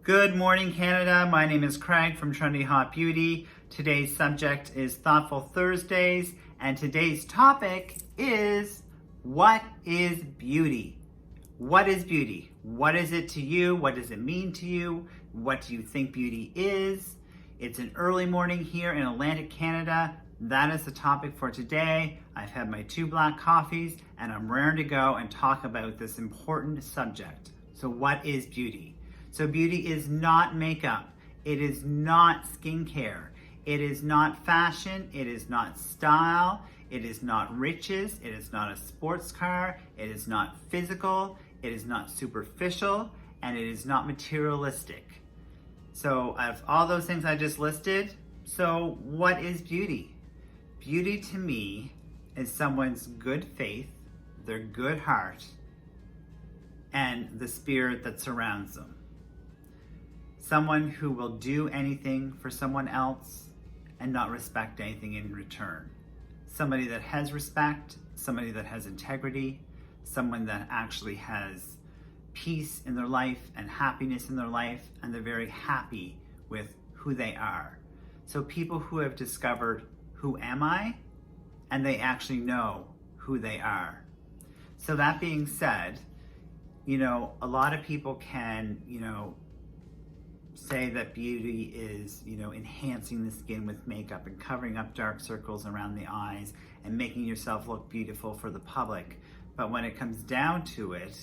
Good morning, Canada. My name is Craig from Trinity Hot Beauty. Today's subject is Thoughtful Thursdays, and today's topic is, what is beauty? What is beauty? What is it to you? What does it mean to you? What do you think beauty is? It's an early morning here in Atlantic Canada. That is the topic for today. I've had my 2 black coffees and I'm raring to go and talk about this important subject. So what is beauty? So beauty is not makeup. It is not skincare. It is not fashion. It is not style. It is not riches. It is not a sports car. It is not physical. It is not superficial. And it is not materialistic. So out of all those things I just listed, so what is beauty? Beauty to me is someone's good faith, their good heart, and the spirit that surrounds them. Someone who will do anything for someone else and not respect anything in return. Somebody that has respect, somebody that has integrity, someone that actually has peace in their life and happiness in their life, and they're very happy with who they are. So people who have discovered, who am I? And they actually know who they are. So that being said, a lot of people can, say that beauty is, enhancing the skin with makeup and covering up dark circles around the eyes and making yourself look beautiful for the public. But when it comes down to it,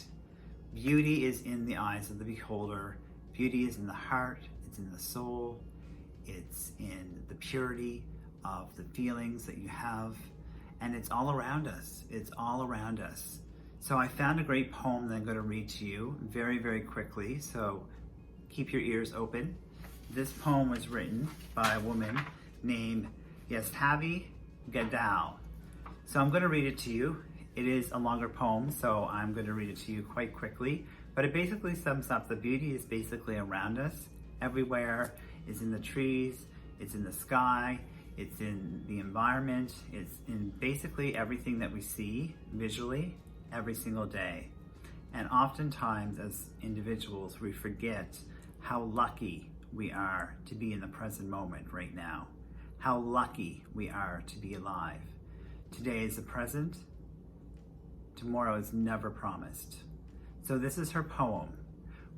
beauty is in the eyes of the beholder. Beauty is in the heart, it's in the soul, it's in the purity of the feelings that you have, and it's all around us. It's all around us. So I found a great poem that I'm going to read to you very, very quickly, so keep your ears open. This poem was written by a woman named Yastavi Gadal. So I'm going to read it to you. It is a longer poem, so I'm going to read it to you quite quickly, but it basically sums up the beauty is basically around us, everywhere. It's in the trees, it's in the sky, it's in the environment, it's in basically everything that we see visually every single day. And oftentimes as individuals, we forget how lucky we are to be in the present moment right now. How lucky we are to be alive. Today is the present, tomorrow is never promised. So this is her poem.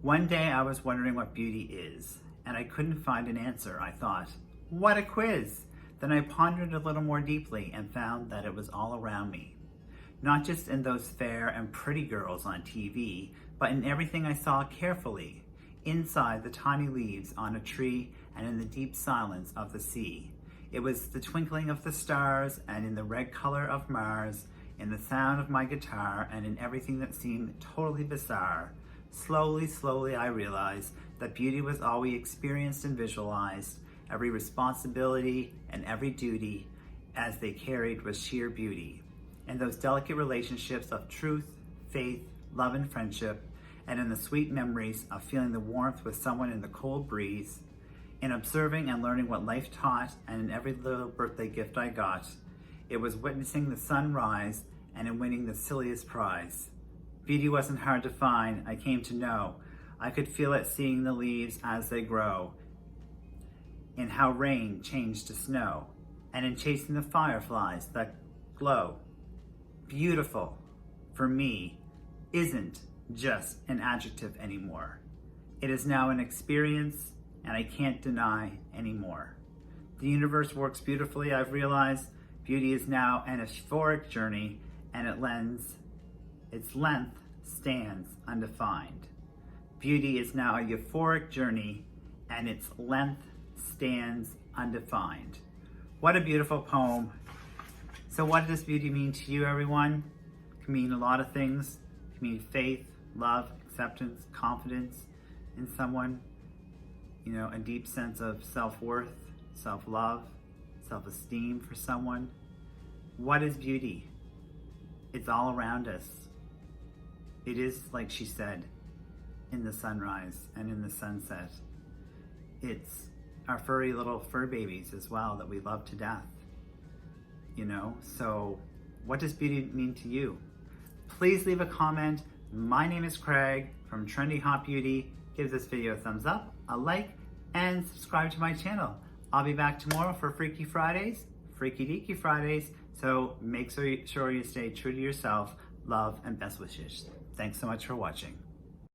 One day I was wondering what beauty is, and I couldn't find an answer. I thought, what a quiz! Then I pondered a little more deeply and found that it was all around me. Not just in those fair and pretty girls on TV, but in everything I saw carefully, inside the tiny leaves on a tree and in the deep silence of the sea. It was the twinkling of the stars and in the red color of Mars, in the sound of my guitar and in everything that seemed totally bizarre. Slowly, slowly I realized that beauty was all we experienced and visualized. Every responsibility and every duty as they carried was sheer beauty. And those delicate relationships of truth, faith, love, and friendship, and in the sweet memories of feeling the warmth with someone in the cold breeze, in observing and learning what life taught, and in every little birthday gift I got, it was witnessing the sun rise and in winning the silliest prize. Beauty wasn't hard to find, I came to know. I could feel it seeing the leaves as they grow, in how rain changed to snow, and in chasing the fireflies that glow. Beautiful, for me, isn't just an adjective anymore. It is now an experience, and I can't deny anymore. The universe works beautifully, I've realized. Beauty is now an euphoric journey, and its length stands undefined. Beauty is now a euphoric journey, and its length stands undefined. What a beautiful poem. So what does beauty mean to you, everyone? It can mean a lot of things. It can mean faith, love, acceptance, confidence in someone, a deep sense of self-worth, self-love, self-esteem for someone. What is beauty? It's all around us. It is, like she said, in the sunrise and in the sunset. It's our furry little fur babies as well that we love to death. So what does beauty mean to you? Please leave a comment. My name is Craig. from Trendy Hot Beauty. Give this video a thumbs up, a like, and subscribe to my channel. I'll be back tomorrow for Freaky Fridays, Freaky Deaky Fridays, so make sure you stay true to yourself. Love and best wishes. Thanks so much for watching.